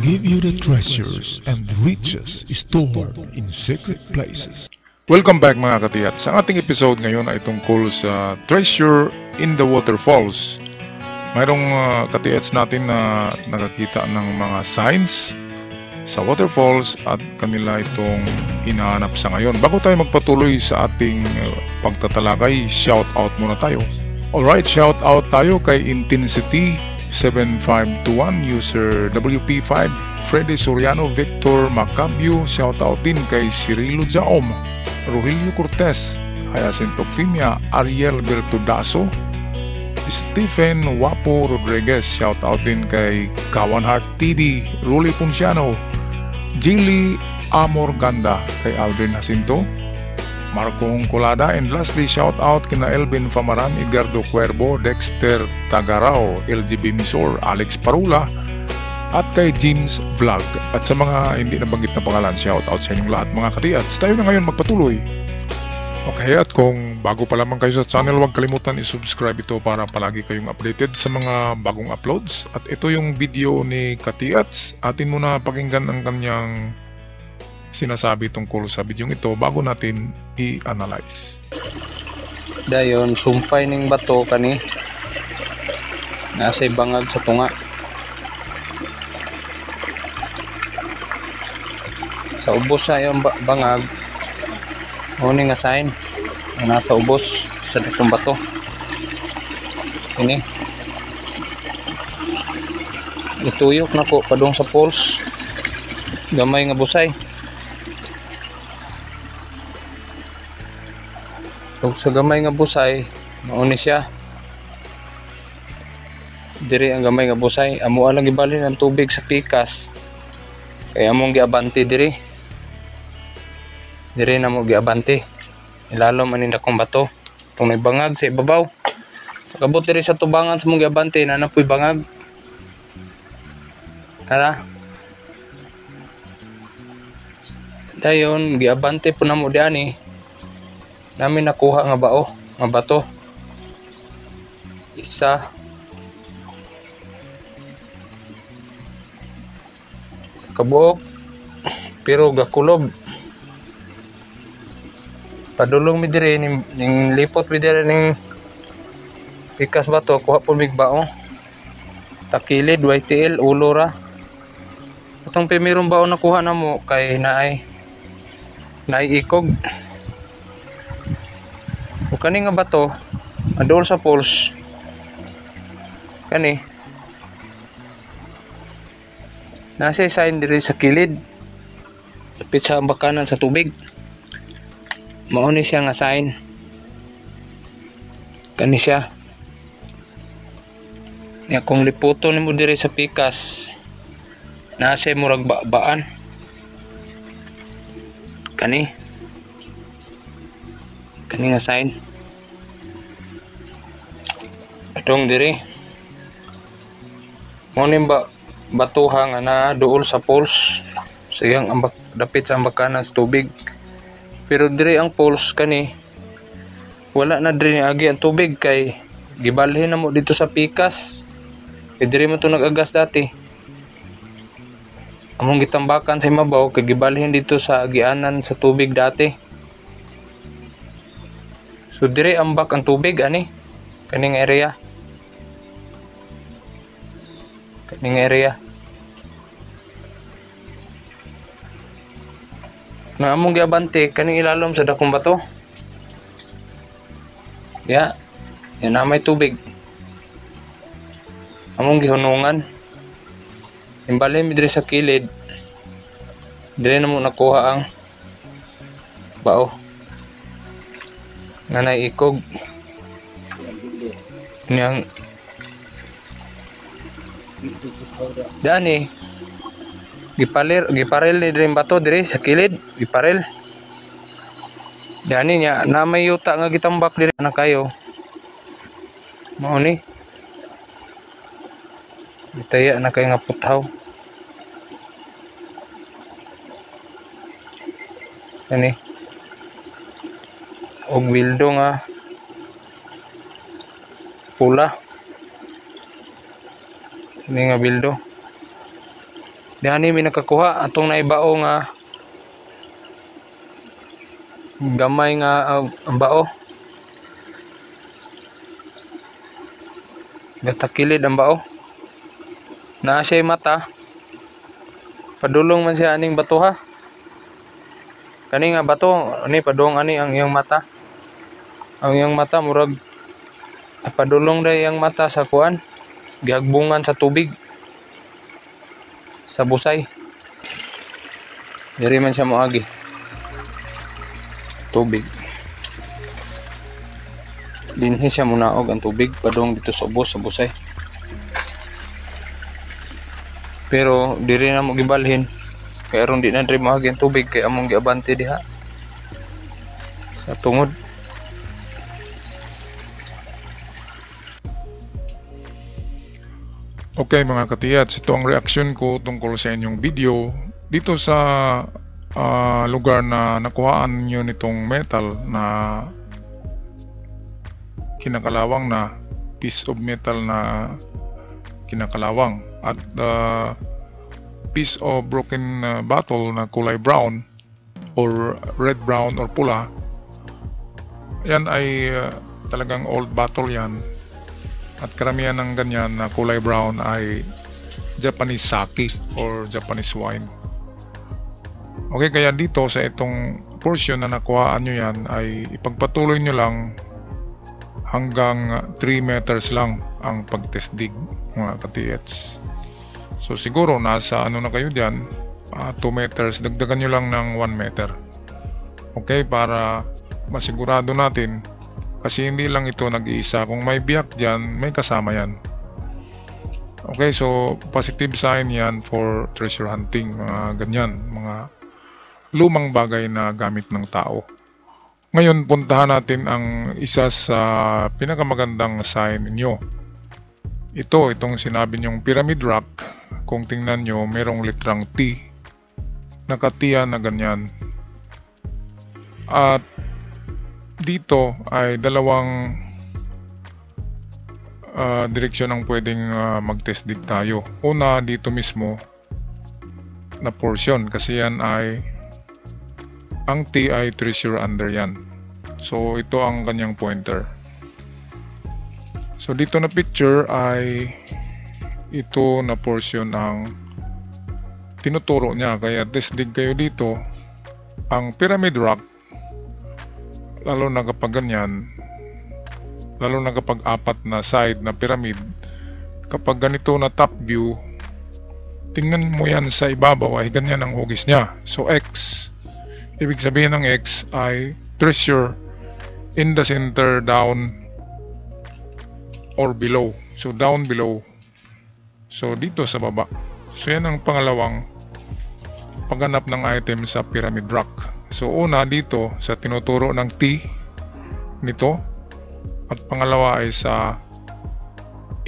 give you the treasures and riches stored in secret places. Welcome back mga katiyat. Sa ating episode ngayon ay tungkol sa treasure in the waterfalls. Mayroong katiyats natin na nakakita ng mga signs sa waterfalls at kanila itong hinahanap sa ngayon. Bago tayo magpatuloy sa ating pagtatalakay, shout out muna tayo. Alright, shout out tayo kay Intensity 7521, user WP5, Freddy Soriano, Victor Macabio, shout out din kay Cirilo Jaom, Rogelio Cortez, Hyacinth Ocfimia, Ariel Bertudaso, Stephen Wapo Rodriguez, shout out din kay Kawan Heart TV, Ruli Punciano, Jilly Amor Ganda, kay Aldrin Jacinto, Marco Colada, and lastly shout out kina Elvin Famaran, Edgardo Cuervo, Dexter Tagarao, LGB Misor, Alex Parula, at kay James Vlog. At sa mga hindi nabanggit na pangalan, shout out sa inyong lahat mga katiyats. Tayo na ngayon magpatuloy. Okay, at kung bago pa lamang kayo sa channel, huwag kalimutan i-subscribe ito para palagi kayong updated sa mga bagong uploads. At ito yung video ni Katiyats. Atin muna pakinggan ang kanyang sinasabi tungkol sa video ito bago natin i-analyze. Dayon, sumpay ning bato kani nasa bangag sa tunga. Sa ubos sa yung bangag, huni nga sign ang nasa ubos sa ditong bato. Ini ituyok na ko padung sa poles, gamay nga busay. Ug sa gamay nga busay, mauni siya. Diri ang gamay nga busay, amo lang gibalhin ang tubig sa pikas. Kaya among giabante diri. Diri na mo giabante. Ilalom ani akong bato. Kung may bangag sa ibabaw. Pagabot diri sa tubangan sa mong giabante, nanapoy bangag. Ara. Dayon giabante po namo diani. Namin nakuha nga bao, nga bato. Isa. Sa kabuok. Pero gakulob. Padulong mi dire ning lipot mi dire ning pikas bato, kuha po mig bao. Takilid, YTL, ulo ra. Patong pimirong bao nakuha na mo kay naay ikog. O kani nga bato adol sa poles kani nasa sign diri sa kilid lapit sa bakanan sa tubig. Mauni siya nga sign kani siya nya kung liputo nimo diri sa pikas nasa murag baan kani nga sign atong diri mo ning batuha nga na duol sa poles siyang dapit sa bakanan sa tubig. Pero diri ang poles kani wala na diri agi ang tubig kay gibalhin na mo dito sa pikas. Diri mo to nag-agas dati, among gitambakan sa imabaw kay gibalhin dito sa agianan sa tubig dati. So dire ambak ang tubig ani kaning area. Na among giabante kaning ilalom sa dakong bato. Yan na may tubig. Among gihunungan. Imbali mi dire sa kilid. Dire na mo nakuha ang bao. Nanay ikog niyang dani giparil ni diri bato diri sa kilid, giparil dani nya na may yuta nga gitambak diri na kayo mao ni itaya na kay nga puthaw ani og wildo nga pula ini nga bildo Dihani mi nakakuha atong naibao nga gamay nga ang bao. Gatakilid ang bao. Naa siya mata. Padulong man siya aning bato ha. Kani nga bato, ani padung ani ang iyang mata. Ang iyang mata murag padulong na iyang mata sa kuan. Gihagbungan sa tubig. Sa busay. Diri man siya moagi. Tubig. Dinhi siya munaog ang tubig padung dito sa ubos sa busay. Pero diri na mo gibalhin. Kaya aron di na diri moagi ang tubig kay among giabante diha. Sa tungod. Okay mga katiyats, ito ang reaksyon ko tungkol sa inyong video dito sa lugar na nakuhaan nyo nitong metal na kinakalawang na piece of metal na kinakalawang at piece of broken bottle na kulay brown or red brown or pula. Yan ay talagang old bottle yan. At karamihan ng ganyan na kulay brown ay Japanese sake or Japanese wine. Okay, kaya dito sa itong portion na nakuhaan nyo yan ay ipagpatuloy nyo lang hanggang 3 meters lang ang pagtesdig mga katiyets. So siguro nasa ano na kayo dyan, 2 meters, dagdagan nyo lang ng 1 meter. Okay, para masigurado natin. Kasi hindi lang ito nag-iisa. Kung may biyak dyan, may kasama yan. Okay, so positive sign yan for treasure hunting. Mga ganyan, mga lumang bagay na gamit ng tao. Ngayon, puntahan natin ang isa sa pinakamagandang sign ninyo. Itong sinabi nyong pyramid rock. Kung tingnan nyo, merong litrang T. Nakatiya na ganyan. At dito ay dalawang direksyon ang pwedeng mag-test dig tayo. Una, dito mismo na portion kasi yan ay ang T ay treasure under yan. So ito ang kanyang pointer. So dito na picture ay ito na portion ang tinuturo niya. Kaya test dig kayo dito. Ang pyramid rock, lalo na kapag ganyan, lalo na kapag apat na side na pyramid, kapag ganito na top view, tingnan mo yan sa ibabaw ay ganyan ang hugis niya. So X, ibig sabihin ng X ay treasure in the center, down or below. So down, below. So dito sa baba. So yan ang pangalawang paghanap ng item sa pyramid rock. So una dito sa tinuturo ng T nito at pangalawa ay sa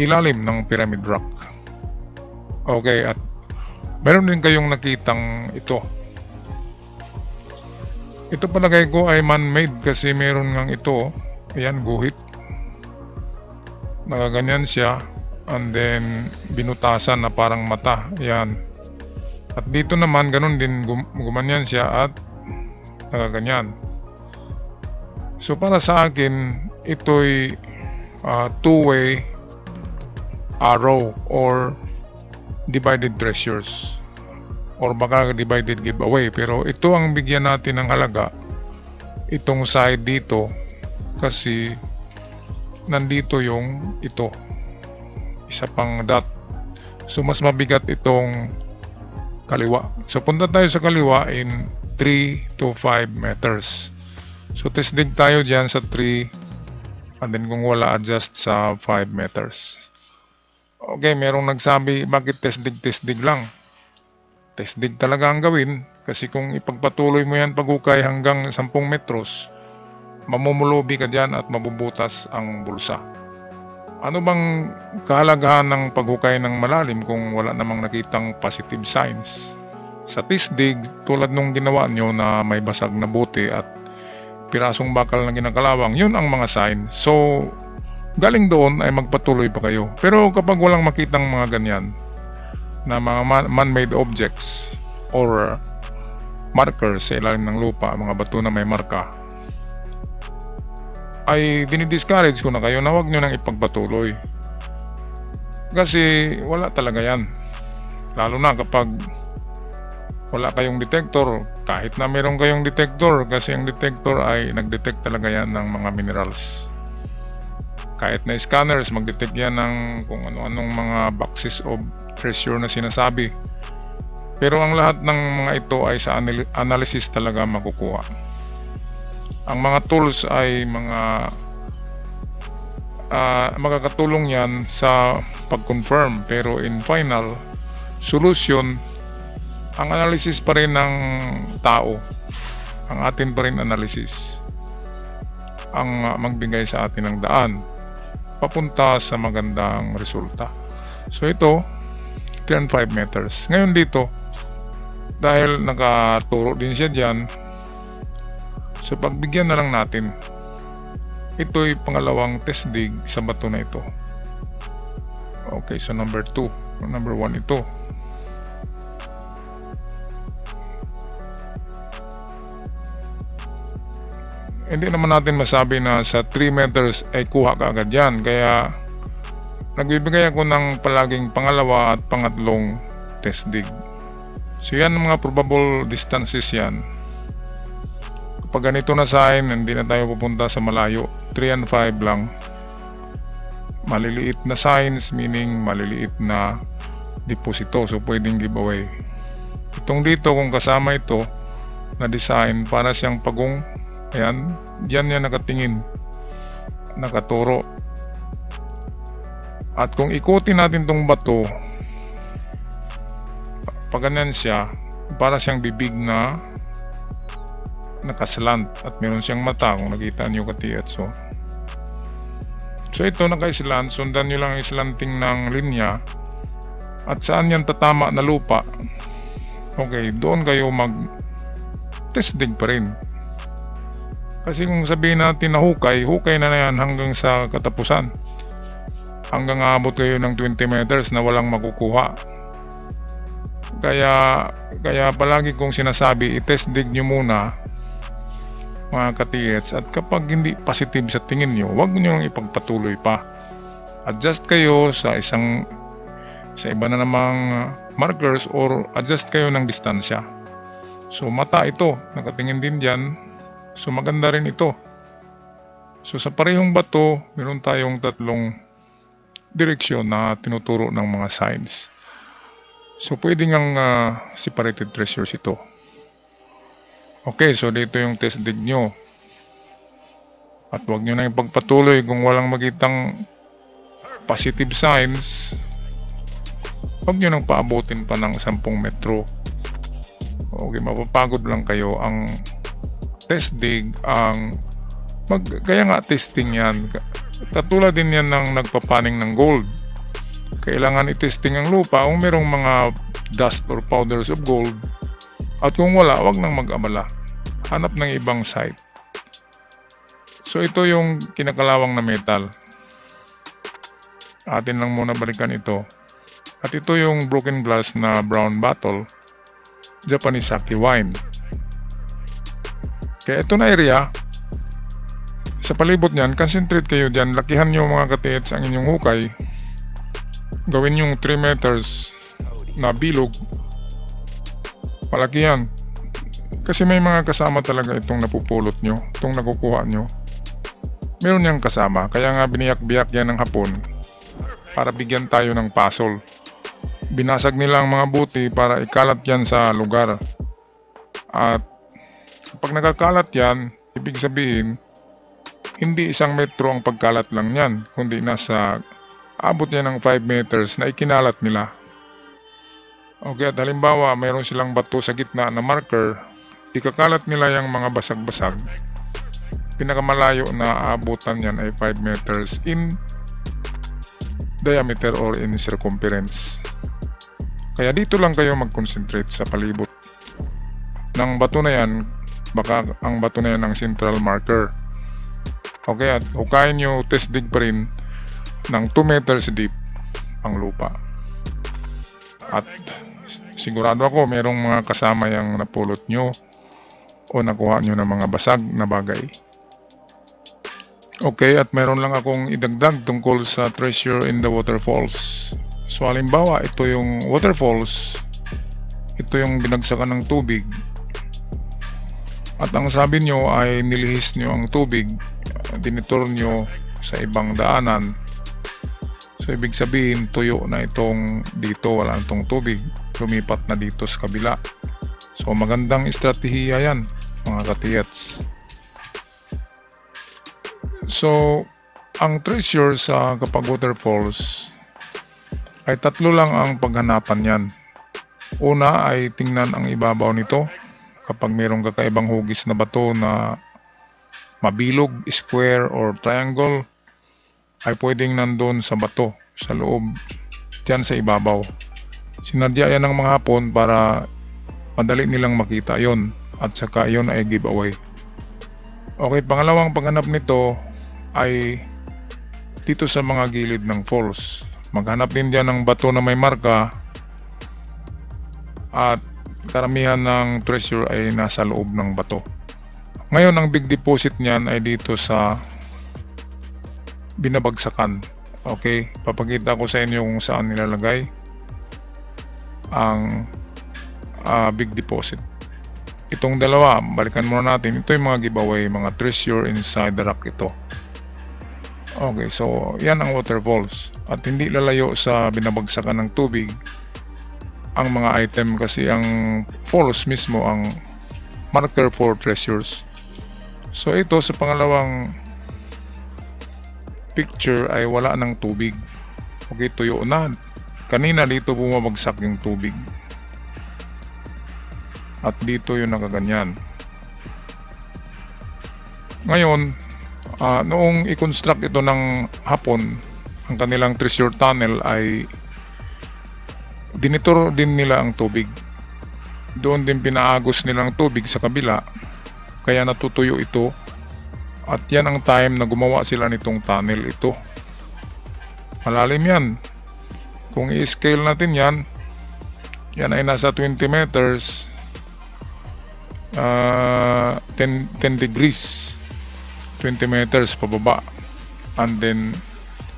ilalim ng pyramid rock. Okay, at meron din kayong nakitang ito. Ito palagay ko ay man-made kasi meron ngang ito. Ayan, guhit. Nakaganyan siya and then binutasan na parang mata. Ayan. At dito naman ganun din gumanyan siya at nakaganyan. So para sa akin ito'y two-way arrow or divided treasures or baka divided giveaway, pero ito ang bigyan natin ng halaga, itong side dito, kasi nandito yung ito, isa pang dot. So mas mabigat itong kaliwa. So punta tayo sa kaliwa in 3 to 5 meters. So test dig tayo dyan sa 3 and then kung wala, adjust sa 5 meters. Okay, merong nagsabi bakit test dig lang. Test dig talaga ang gawin kasi kung ipagpatuloy mo yan pagukay hanggang 10 metros, mamumulubi ka dyan at mabubutas ang bulsa. Ano bang kahalagahan ng paghukay ng malalim kung wala namang nakitang positive signs? Sa test dig, tulad nung ginawa nyo na may basag na bote at pirasong bakal na ginakalawang, yun ang mga sign. So galing doon ay magpatuloy pa kayo. Pero kapag walang makitang mga ganyan, na mga man-made objects or markers sa ilalim ng lupa, mga bato na may marka, ay dinidiscourage ko na kayo na huwag nyo nang ipagpatuloy. Kasi wala talaga yan. Lalo na kapag wala kayong detector, kahit na meron kayong detector, kasi ang detector ay nag-detect talaga yan ng mga minerals. Kahit na scanners, mag-detect yan ng kung ano-anong mga boxes of treasure na sinasabi. Pero ang lahat ng mga ito ay sa analysis talaga makukuha. Ang mga tools ay makakatulong yan sa pag-confirm, pero in final solution, ang analysis pa rin ng tao, ang atin pa rin analysis ang magbigay sa atin ng daan papunta sa magandang resulta. So ito 3 and 5 meters. Ngayon dito, dahil nakaturo din siya dyan, so pagbigyan na lang natin. Ito'y pangalawang test dig sa bato na ito. Okay, so number 2, number 1 ito. Hindi naman natin masabi na sa 3 meters ay kuha ka agad yan. Kaya nagbibigay ako ng palaging pangalawa at pangatlong test dig. So yan ang mga probable distances yan. Kapag ganito na sign, hindi na tayo pupunta sa malayo. 3 and 5 lang. Maliliit na signs, meaning maliliit na deposito. So pwedeng giveaway. Itong dito, kung kasama ito na design, para siyang pagong. Ayan, diyan yan nakatingin, nakaturo. At kung ikutin natin tong bato, pag ganyan siya, para siyang bibig na nakaslant at meron siyang mata, kung nakita nyo katiyat. So ito nakaislant, sundan nyo lang ang slanting ng linya at saan yan tatama na lupa. Okay, doon kayo mag test dig pa rin. Kasi kung sabihin natin na hukay na yan hanggang sa katapusan. Hanggang aabot kayo ng 20 meters na walang makukuha. Kaya palagi kong sinasabi, i-test dig nyo muna mga katiyets, at kapag hindi positive sa tingin nyo, huwag nyo nang ipagpatuloy pa. Adjust kayo sa iba na namang markers or adjust kayo ng distansya. So mata ito, nakatingin din dyan. So maganda rin ito. So sa parehong bato, meron tayong 3 direksyon na tinuturo ng mga signs. So pwede ngang separated treasures ito. Okay, so dito yung test dig nyo. At huwag nyo na ipagpatuloy kung walang makitang positive signs. Huwag nyo nang paabutin pa ng 10 metro. Okay, mapapagod lang kayo. Ang test dig kaya nga testing yan. Katulad din yan ng nagpapaning ng gold. Kailangan i-testing ang lupa kung merong mga dust or powders of gold, at kung wala, wag nang mag-abala, hanap ng ibang site. So ito yung kinakalawang na metal, atin lang muna balikan ito. At ito yung broken glass na brown bottle, Japanese sake wine. Kaya ito na area, sa palibot niyan, concentrate kayo dyan, lakihan nyo mga katiyets ang inyong hukay, gawin yung 3 meters na bilog, malaki yan. Kasi may mga kasama talaga itong napupulot nyo, itong nakukuha nyo, meron niyang kasama. Kaya nga biniyak-biyak yan ng hapon para bigyan tayo ng puzzle. Binasag nila ang mga buti para ikalat yan sa lugar. At kapag nakakalat yan, ibig sabihin hindi 1 metro ang pagkalat lang yan, kundi nasa abot yan ng 5 meters na ikinalat nila. Okay, at halimbawa mayroon silang bato sa gitna na marker, ikakalat nila yung mga basag-basag. Pinakamalayo na aabutan yan ay 5 meters in diameter or in circumference. Kaya dito lang kayo mag-concentrate sa palibot ng bato na yan. Baka ang bato na yan ang central marker. Okay, at hukayin nyo, test dig pa rin ng 2 meters deep ang lupa. At sigurado ako merong mga kasama yung napulot nyo o nakuha nyo ng mga basag na bagay. Okay, at meron lang akong idagdag tungkol sa treasure in the waterfalls. So halimbawa, ito yung waterfalls, ito yung binagsakan ng tubig, at ang sabi nyo ay nilihis nyo ang tubig, dinitur nyo sa ibang daanan. So ibig sabihin, tuyo na itong dito, wala itong tubig, lumipat na dito sa kabila. So magandang estratehiya yan, mga katiyats. So ang treasure sa kapag waterfalls ay tatlo lang ang paghanapan yan. Una ay tingnan ang ibabaw nito. Kapag mayroong kakaibang hugis na bato na mabilog, square or triangle, ay pwedeng nandun sa bato, sa loob, diyan sa ibabaw. Sinadya yan ng mga Hapon para madali nilang makita yon, at saka yon ay giveaway. Okay, pangalawang paghanap nito ay dito sa mga gilid ng falls. Maghanap din dyan ng bato na may marka, at karamihan ng treasure ay nasa loob ng bato. Ngayon, ang big deposit niyan ay dito sa binabagsakan. Okay, papakita ko sa inyo kung saan nilalagay ang big deposit. Itong dalawa, balikan muna natin. Ito yung mga giveaway, mga treasure inside the rock ito. Okay, so yan ang waterfalls. At hindi lalayo sa binabagsakan ng tubig ang mga item, kasi ang falls mismo ang marker for treasures. So ito sa pangalawang picture ay wala ng tubig. Okay, tuyo na. Kanina dito bumabagsak yung tubig. At dito yung nakaganyan. Ngayon, noong i-construct ito ng Hapon, ang kanilang treasure tunnel ay dinitur din nila ang tubig. Doon din pinaagos nilang tubig sa kabila, kaya natutuyo ito. At yan ang time na gumawa sila nitong tunnel ito. Malalim yan. Kung i-scale natin yan, yan ay nasa 20 meters, 10 degrees, 20 meters pababa. And then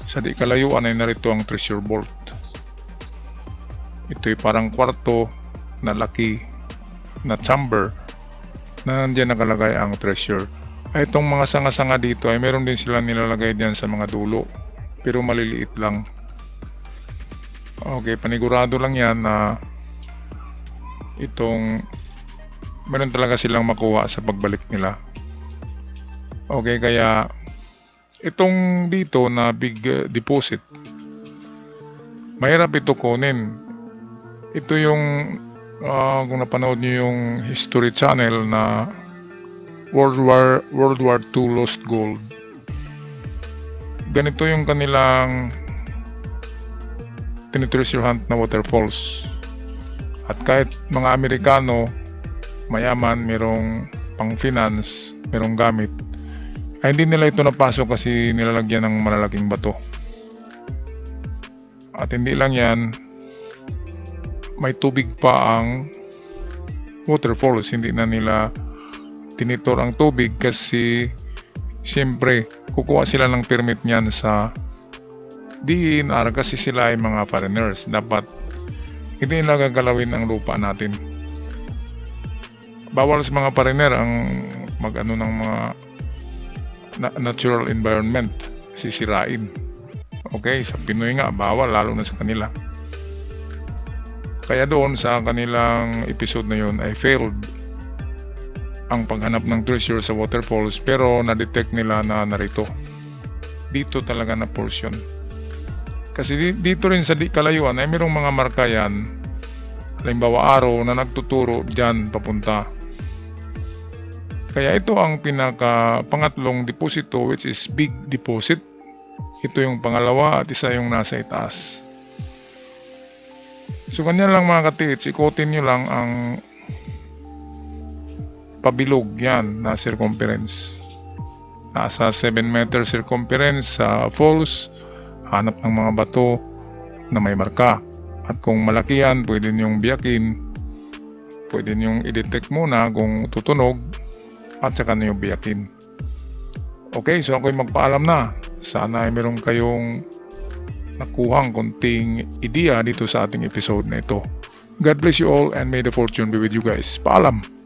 sa di kalayuan ay narito ang treasure vault. Ito'y parang kwarto na laki na chamber na nandiyan nakalagay ang treasure. Ay, itong mga sanga-sanga dito ay meron din sila nilalagay diyan sa mga dulo, pero maliliit lang. Okay, panigurado lang yan na itong meron talaga silang makuha sa pagbalik nila. Okay, kaya itong dito na big deposit, mahirap ito kunin. Ito yung kung napanood nyo yung History Channel na World War II Lost Gold, ganito yung kanilang tinitreasure hunt na waterfalls. At kahit mga Amerikano mayaman, merong pang finance, merong gamit, ay hindi nila ito napasok kasi nilalagyan ng malalaking bato. At hindi lang yan, may tubig pa ang waterfalls. Hindi na nila tinitor ang tubig kasi siyempre kukuha sila ng permit niyan sa DNR kasi sila ay mga foreigners. Dapat hindi nila gagalawin ang lupa natin. Bawal sa mga foreigner ang mag-ano ng mga natural environment, sisirain. Okay, sa Pinoy nga bawal, lalo na sa kanila. Kaya doon sa kanilang episode na yun ay failed ang paghanap ng treasure sa waterfalls, pero na-detect nila na narito. Dito talaga na portion. Kasi dito rin sa di kalayuan ay mayroong mga marka yan. Halimbawa araw na nagtuturo dyan papunta. Kaya ito ang pangatlong deposito, which is big deposit. Ito yung pangalawa at isa yung nasa itaas. So ganyan lang mga katiits, ikutin nyo lang ang pabilog yan na circumference. Nasa 7 meter circumference sa falls. Hanap ng mga bato na may marka. At kung malaki yan, pwede nyong biyakin. Pwede nyong i-detect muna kung tutunog at saka nyo biyakin. Okay, so ako'y magpaalam na. Sana ay meron kayong nakuhang konting ideya dito sa ating episode na ito. God bless you all and may the fortune be with you guys. Paalam!